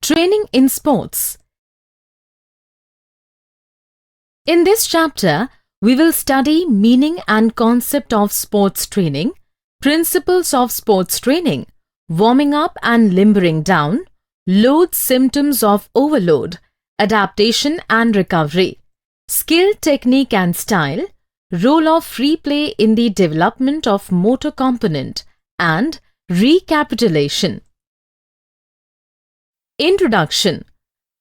Training in sports. In this chapter, we will study meaning and concept of sports training, principles of sports training, warming up and limbering down, load, symptoms of overload, adaptation and recovery, skill, technique and style, role of free play in the development of motor component, and recapitulation. Introduction.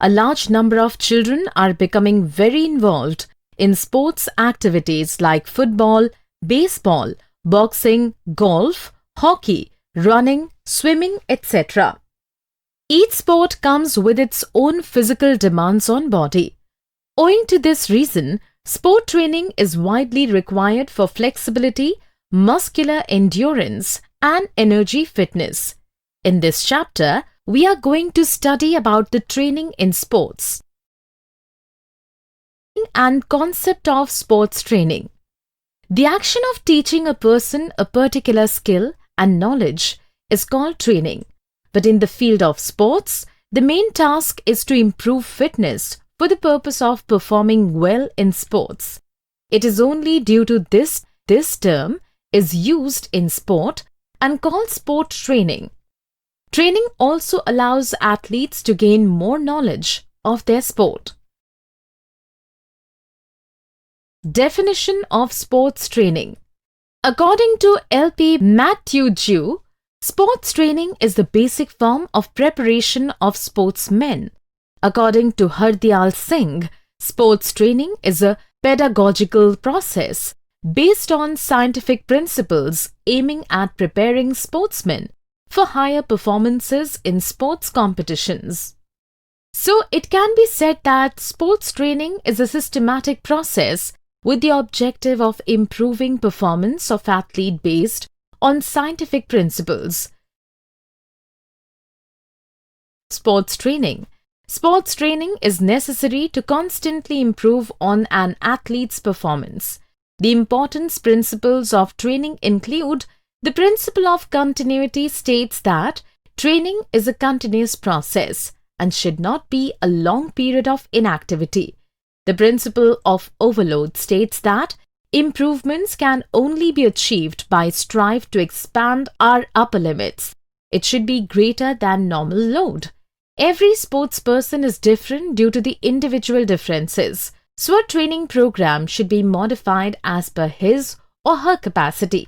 A large number of children are becoming very involved in sports activities like football, baseball, boxing, golf, hockey, running, swimming, etc. Each sport comes with its own physical demands on body. Owing to this reason, sport training is widely required for flexibility, muscular endurance, and energy fitness. In this chapter, we are going to study about the training in sports and concept of sports training. The action of teaching a person a particular skill and knowledge is called training. But in the field of sports, the main task is to improve fitness for the purpose of performing well in sports. It is only due to this term is used in sport and called sport training. Training also allows athletes to gain more knowledge of their sport. Definition of sports training. According to L.P. Matthew, sports training is the basic form of preparation of sportsmen. According to Hardyal Singh, sports training is a pedagogical process based on scientific principles aiming at preparing sportsmen for higher performances in sports competitions. So it can be said that sports training is a systematic process with the objective of improving performance of athlete based on scientific principles. Sports training. Sports training is necessary to constantly improve on an athlete's performance. The important principles of training include: the principle of continuity states that training is a continuous process and should not be a long period of inactivity. The principle of overload states that improvements can only be achieved by strive to expand our upper limits. It should be greater than normal load. Every sports person is different due to the individual differences, so a training program should be modified as per his or her capacity.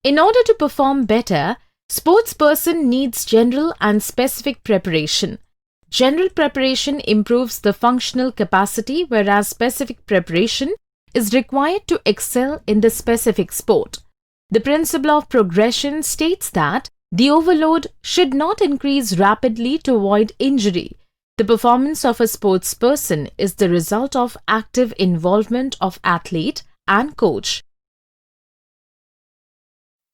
In order to perform better, sports person needs general and specific preparation. General preparation improves the functional capacity, whereas specific preparation is required to excel in the specific sport. The principle of progression states that the overload should not increase rapidly to avoid injury. The performance of a sports person is the result of active involvement of athlete and coach.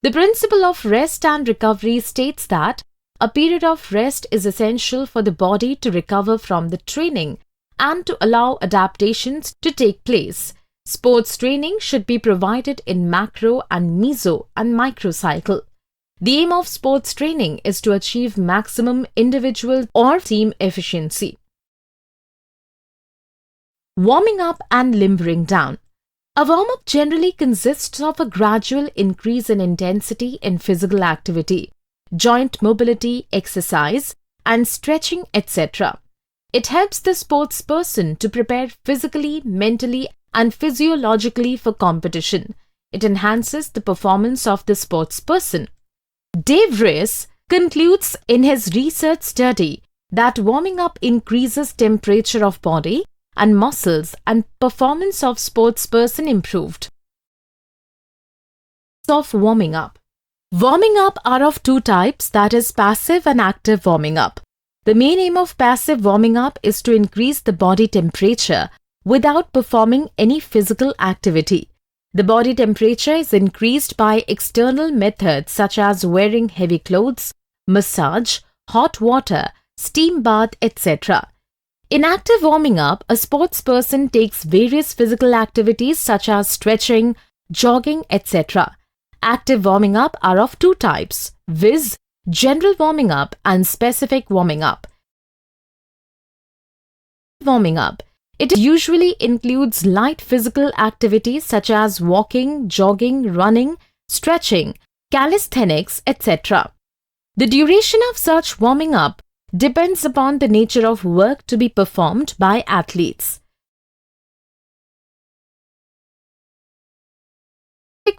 The principle of rest and recovery states that a period of rest is essential for the body to recover from the training and to allow adaptations to take place. Sports training should be provided in macro and meso and micro cycle. The aim of sports training is to achieve maximum individual or team efficiency. Warming up and limbering down. A warm-up generally consists of a gradual increase in intensity in physical activity, joint mobility, exercise, and stretching, etc. It helps the sports person to prepare physically, mentally, and physiologically for competition. It enhances the performance of the sports person. Dave Rees concludes in his research study that warming up increases temperature of body and muscles and performance of sports person improved. Of warming up. Warming up are of two types, that is passive and active warming up. The main aim of passive warming up is to increase the body temperature without performing any physical activity. The body temperature is increased by external methods such as wearing heavy clothes, massage, hot water, steam bath, etc. In active warming up, a sports person takes various physical activities such as stretching, jogging, etc. Active warming up are of two types, viz. general warming up and specific warming up. Warming up. It usually includes light physical activities such as walking, jogging, running, stretching, calisthenics, etc. The duration of such warming up depends upon the nature of work to be performed by athletes.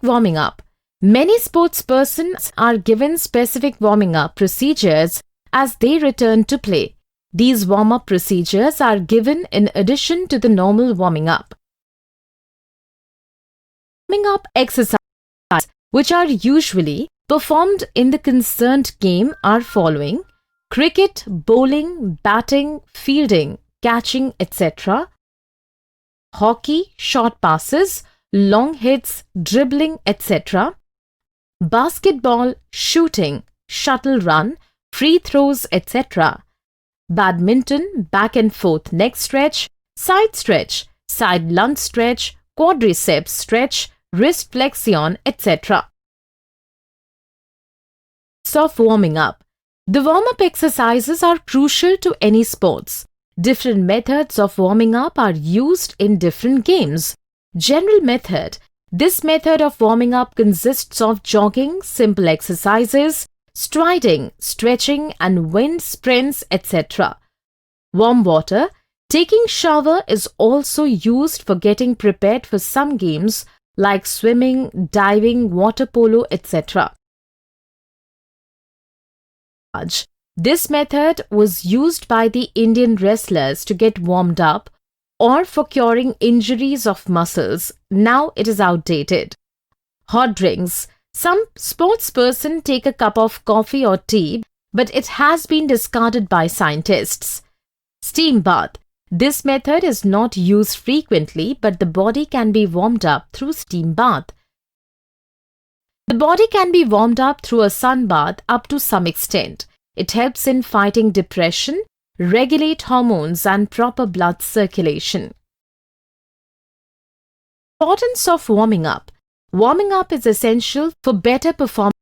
Warming up. Many sportspersons are given specific warming up procedures as they return to play. These warm-up procedures are given in addition to the normal warming up. Warming up exercises which are usually performed in the concerned game are following: cricket, bowling, batting, fielding, catching, etc. Hockey, short passes, long hits, dribbling, etc. Basketball, shooting, shuttle run, free throws, etc. Badminton, back and forth neck stretch, side lunge stretch, quadriceps stretch, wrist flexion, etc. Of warming up. The warm-up exercises are crucial to any sports. Different methods of warming up are used in different games. General method. This method of warming up consists of jogging, simple exercises, striding, stretching and wind sprints, etc. Warm water. Taking shower is also used for getting prepared for some games like swimming, diving, water polo, etc. This method was used by the Indian wrestlers to get warmed up or for curing injuries of muscles. Now it is outdated. Hot drinks. Some sportsperson take a cup of coffee or tea, but it has been discarded by scientists. Steam bath. This method is not used frequently, but the body can be warmed up through steam bath. The body can be warmed up through a sun bath up to some extent. It helps in fighting depression, regulate hormones and proper blood circulation. Importance of warming up. Warming up is essential for better performance.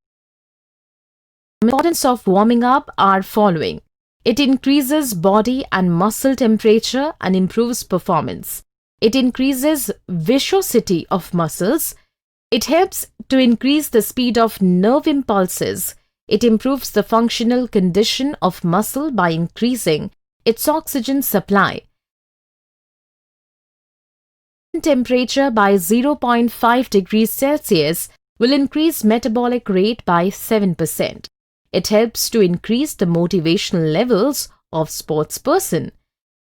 Importance of warming up are following: it increases body and muscle temperature and improves performance. It increases viscosity of muscles. It helps to increase the speed of nerve impulses. It improves the functional condition of muscle by increasing its oxygen supply. Temperature by 0.5 degrees Celsius will increase metabolic rate by 7%. It helps to increase the motivational levels of sportsperson.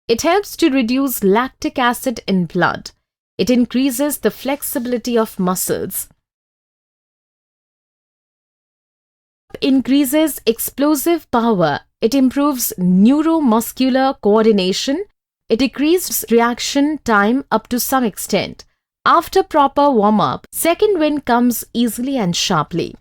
It helps to reduce lactic acid in blood. It increases the flexibility of muscles. Increases explosive power. It improves neuromuscular coordination. It decreases reaction time up to some extent. After proper warm-up, second wind comes easily and sharply.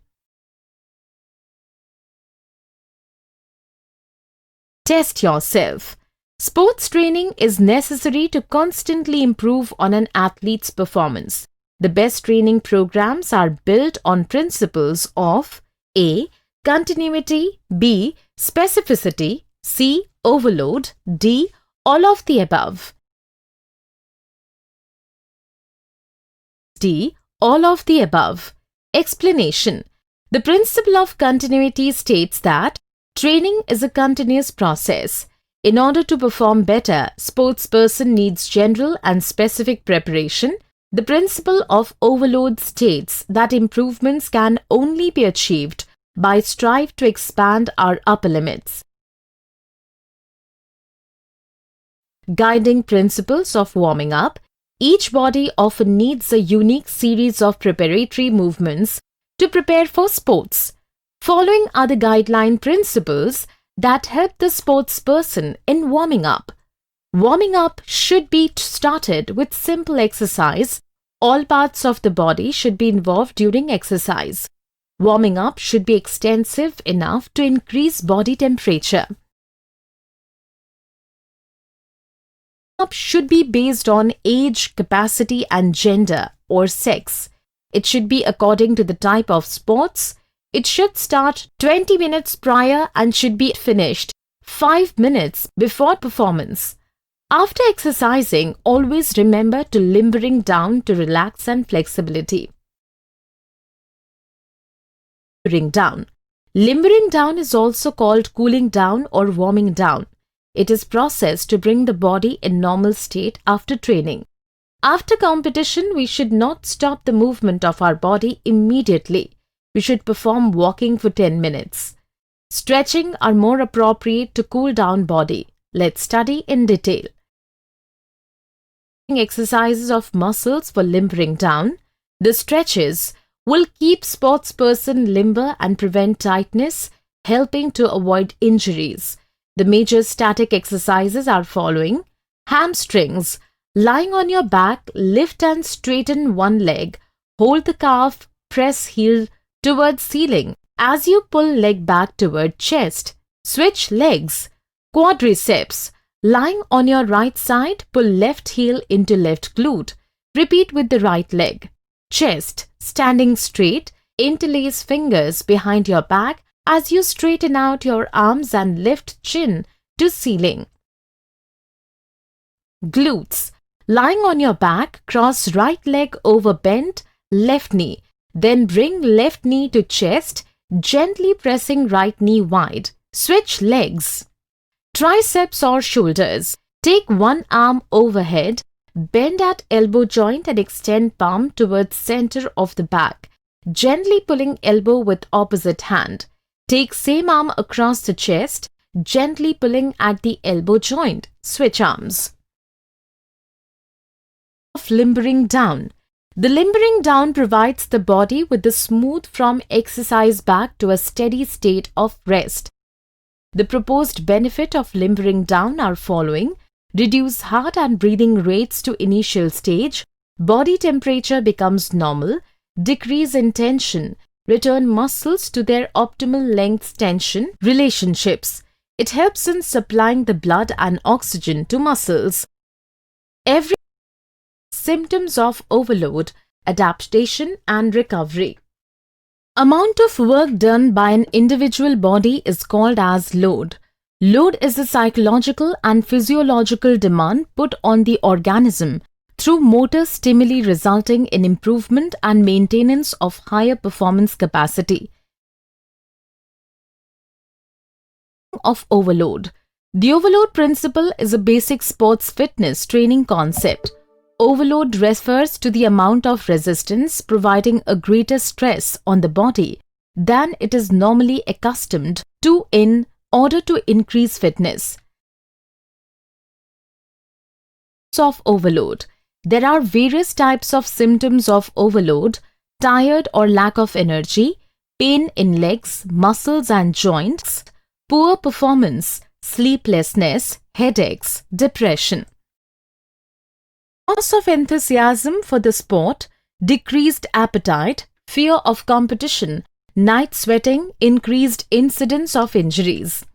Test yourself. Sports training is necessary to constantly improve on an athlete's performance. The best training programs are built on principles of A. Continuity, B. Specificity, C. Overload, D. All of the above. D. All of the above. Explanation. The principle of continuity states that training is a continuous process. In order to perform better, sportsperson needs general and specific preparation. The principle of overload states that improvements can only be achieved by strive to expand our upper limits. Guiding principles of warming up. Each body often needs a unique series of preparatory movements to prepare for sports. Following are the guideline principles that help the sportsperson in warming up. Warming up should be started with simple exercise. All parts of the body should be involved during exercise. Warming up should be extensive enough to increase body temperature. Warming up should be based on age, capacity and gender or sex. It should be according to the type of sports. It should start 20 minutes prior and should be finished 5 minutes before performance. After exercising, always remember to limbering down to relax and flexibility. Limbering down. Limbering down is also called cooling down or warming down. It is process to bring the body in normal state after training. After competition, we should not stop the movement of our body immediately. We should perform walking for 10 minutes. Stretching are more appropriate to cool down body. Let's study in detail. Exercises of muscles for limbering down. The stretches will keep sportsperson limber and prevent tightness, helping to avoid injuries. The major static exercises are following. Hamstrings. Lying on your back, lift and straighten one leg. Hold the calf, press heel towards ceiling. As you pull leg back toward chest, switch legs. Quadriceps. Lying on your right side, pull left heel into left glute. Repeat with the right leg. Chest. Standing straight, interlace fingers behind your back as you straighten out your arms and lift chin to ceiling. Glutes. Lying on your back, cross right leg over bent left knee. Then bring left knee to chest, gently pressing right knee wide. Switch legs. Triceps or shoulders. Take one arm overhead, bend at elbow joint and extend palm towards center of the back, gently pulling elbow with opposite hand. Take same arm across the chest, gently pulling at the elbow joint. Switch arms. Of limbering down. The limbering down provides the body with the smooth from exercise back to a steady state of rest. The proposed benefit of limbering down are following. Reduce heart and breathing rates to initial stage. Body temperature becomes normal. Decrease in tension. Return muscles to their optimal length tension relationships. It helps in supplying the blood and oxygen to muscles. Every symptoms of overload, adaptation and recovery. Amount of work done by an individual body is called as load. Load is a psychological and physiological demand put on the organism through motor stimuli resulting in improvement and maintenance of higher performance capacity. Of overload. The overload principle is a basic sports fitness training concept. Overload refers to the amount of resistance providing a greater stress on the body than it is normally accustomed to in order to increase fitness. Of overload. There are various types of symptoms of overload: tired or lack of energy, pain in legs, muscles and joints, poor performance, sleeplessness, headaches, depression. Loss of enthusiasm for the sport, decreased appetite, fear of competition, night sweating, increased incidence of injuries.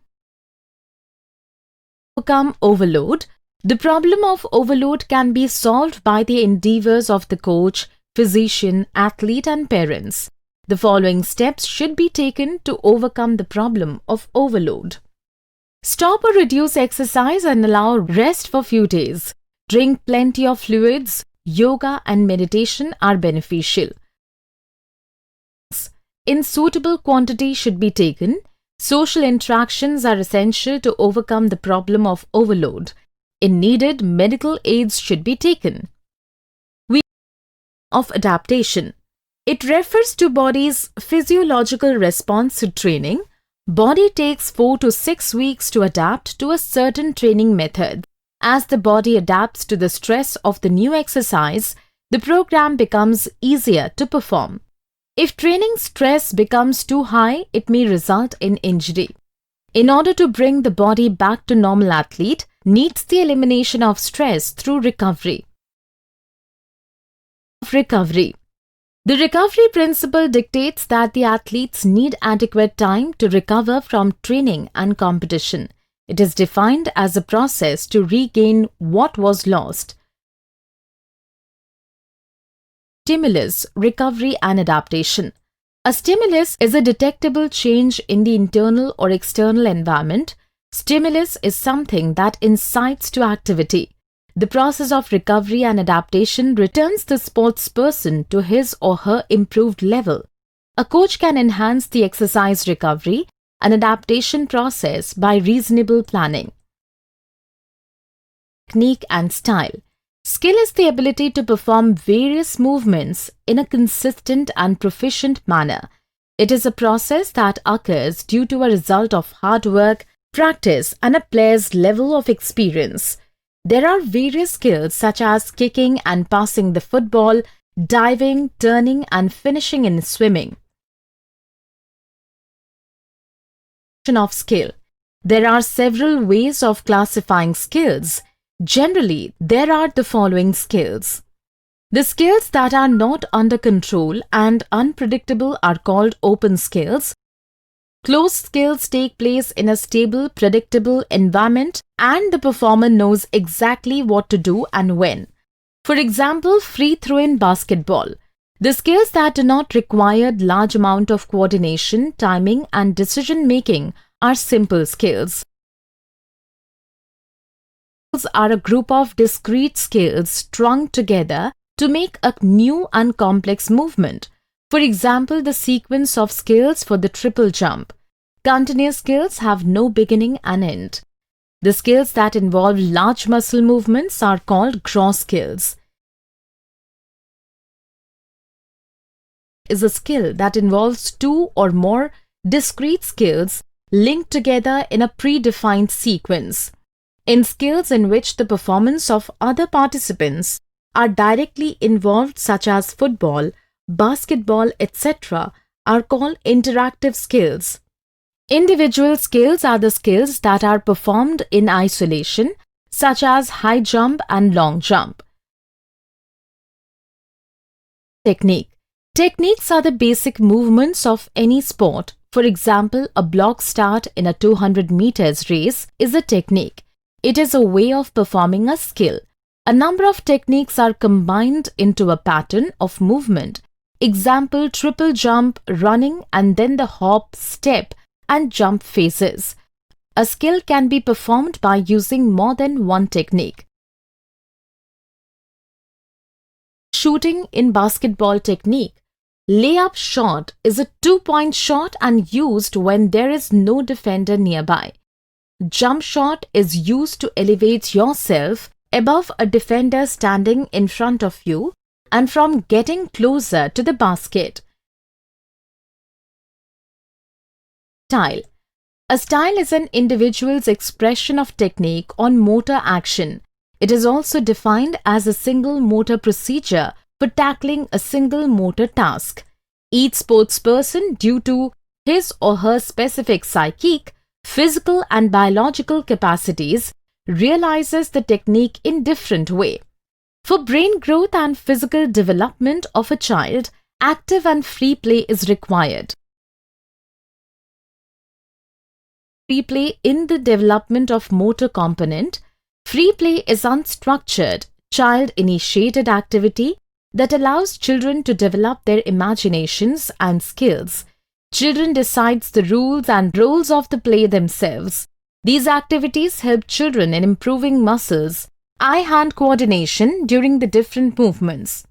Overcome overload. The problem of overload can be solved by the endeavors of the coach, physician, athlete and parents. The following steps should be taken to overcome the problem of overload. Stop or reduce exercise and allow rest for few days. Drink plenty of fluids. Yoga and meditation are beneficial. In suitable quantity should be taken. Social interactions are essential to overcome the problem of overload. In needed, medical aids should be taken. Of adaptation. It refers to body's physiological response to training. Body takes 4 to 6 weeks to adapt to a certain training method. As the body adapts to the stress of the new exercise, the program becomes easier to perform. If training stress becomes too high, it may result in injury. In order to bring the body back to normal, athlete needs the elimination of stress through recovery. Recovery. The recovery principle dictates that the athletes need adequate time to recover from training and competition. It is defined as a process to regain what was lost. Stimulus, recovery and adaptation. A stimulus is a detectable change in the internal or external environment. Stimulus is something that incites to activity. The process of recovery and adaptation returns the sports person to his or her improved level. A coach can enhance the exercise recovery and adaptation process by reasonable planning. Technique and style. Skill is the ability to perform various movements in a consistent and proficient manner. It is a process that occurs due to a result of hard work, practice, and a player's level of experience. There are various skills such as kicking and passing the football, diving, turning, and finishing in swimming. Of skill. There are several ways of classifying skills. Generally, there are the following skills. The skills that are not under control and unpredictable are called open skills. Closed skills take place in a stable, predictable environment and the performer knows exactly what to do and when. For example, free throw in basketball. The skills that do not require large amount of coordination, timing, and decision-making are simple skills. Skills are a group of discrete skills strung together to make a new and complex movement. For example, the sequence of skills for the triple jump. Continuous skills have no beginning and end. The skills that involve large muscle movements are called gross skills. Is a skill that involves two or more discrete skills linked together in a predefined sequence. In skills in which the performance of other participants are directly involved, such as football, basketball, etc., are called interactive skills. Individual skills are the skills that are performed in isolation, such as high jump and long jump. Technique. Techniques are the basic movements of any sport. For example, a block start in a 200 meters race is a technique. It is a way of performing a skill. A number of techniques are combined into a pattern of movement. Example, triple jump, running, and then the hop, step, and jump phases. A skill can be performed by using more than one technique. Shooting in basketball technique. Layup shot is a two-point shot and used when there is no defender nearby. Jump shot is used to elevate yourself above a defender standing in front of you and from getting closer to the basket. Style. A style is an individual's expression of technique on motor action. It is also defined as a single motor procedure for tackling a single motor task. Each sportsperson, due to his or her specific psychic, physical and biological capacities, realizes the technique in different way. For brain growth and physical development of a child, active and free play is required. Free play in the development of motor component. Free play is unstructured, child-initiated activity that allows children to develop their imaginations and skills. Children decide the rules and roles of the play themselves. These activities help children in improving muscles, eye-hand coordination during the different movements.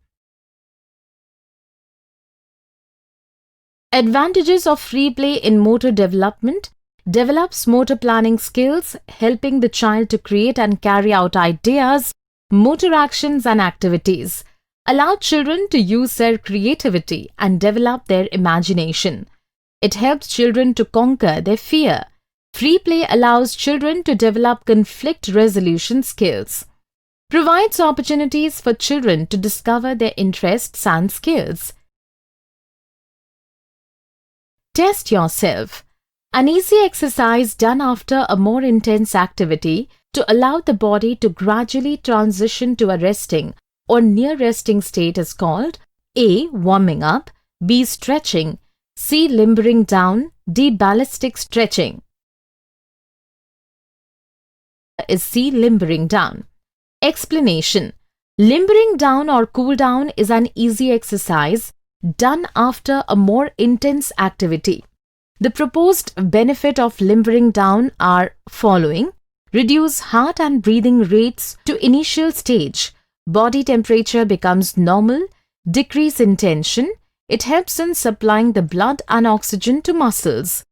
Advantages of free play in motor development. Develops motor planning skills, helping the child to create and carry out ideas, motor actions and activities. Allow children to use their creativity and develop their imagination. It helps children to conquer their fear. Free play allows children to develop conflict resolution skills. Provides opportunities for children to discover their interests and skills. Test yourself. An easy exercise done after a more intense activity to allow the body to gradually transition to a resting or near resting state is called A. Warming up, B. Stretching, C. Limbering down, D. Ballistic stretching. Is C. Limbering down. Explanation. Limbering down or cool down is an easy exercise done after a more intense activity. The proposed benefit of limbering down are following: reduce heart and breathing rates to initial stage, body temperature becomes normal, decrease in tension, it helps in supplying the blood and oxygen to muscles.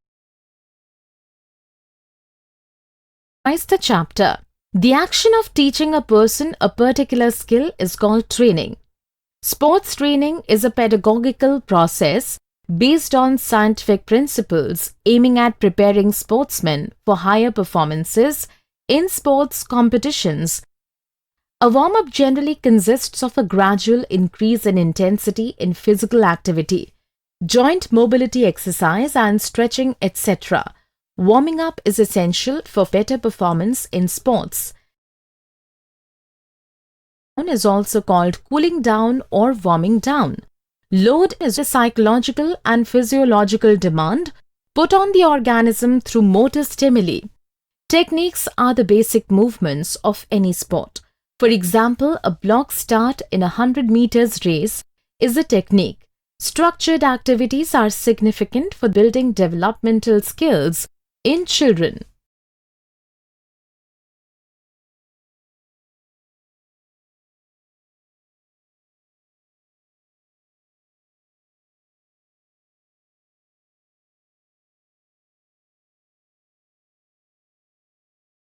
The chapter. The action of teaching a person a particular skill is called training. Sports training is a pedagogical process based on scientific principles aiming at preparing sportsmen for higher performances in sports competitions. A warm-up generally consists of a gradual increase in intensity in physical activity, joint mobility exercise and stretching, etc. Warming up is essential for better performance in sports. Is also called cooling down or warming down. Load is a psychological and physiological demand put on the organism through motor stimuli. Techniques are the basic movements of any sport. For example, a block start in a 100 meters race is a technique. Structured activities are significant for building developmental skills in children.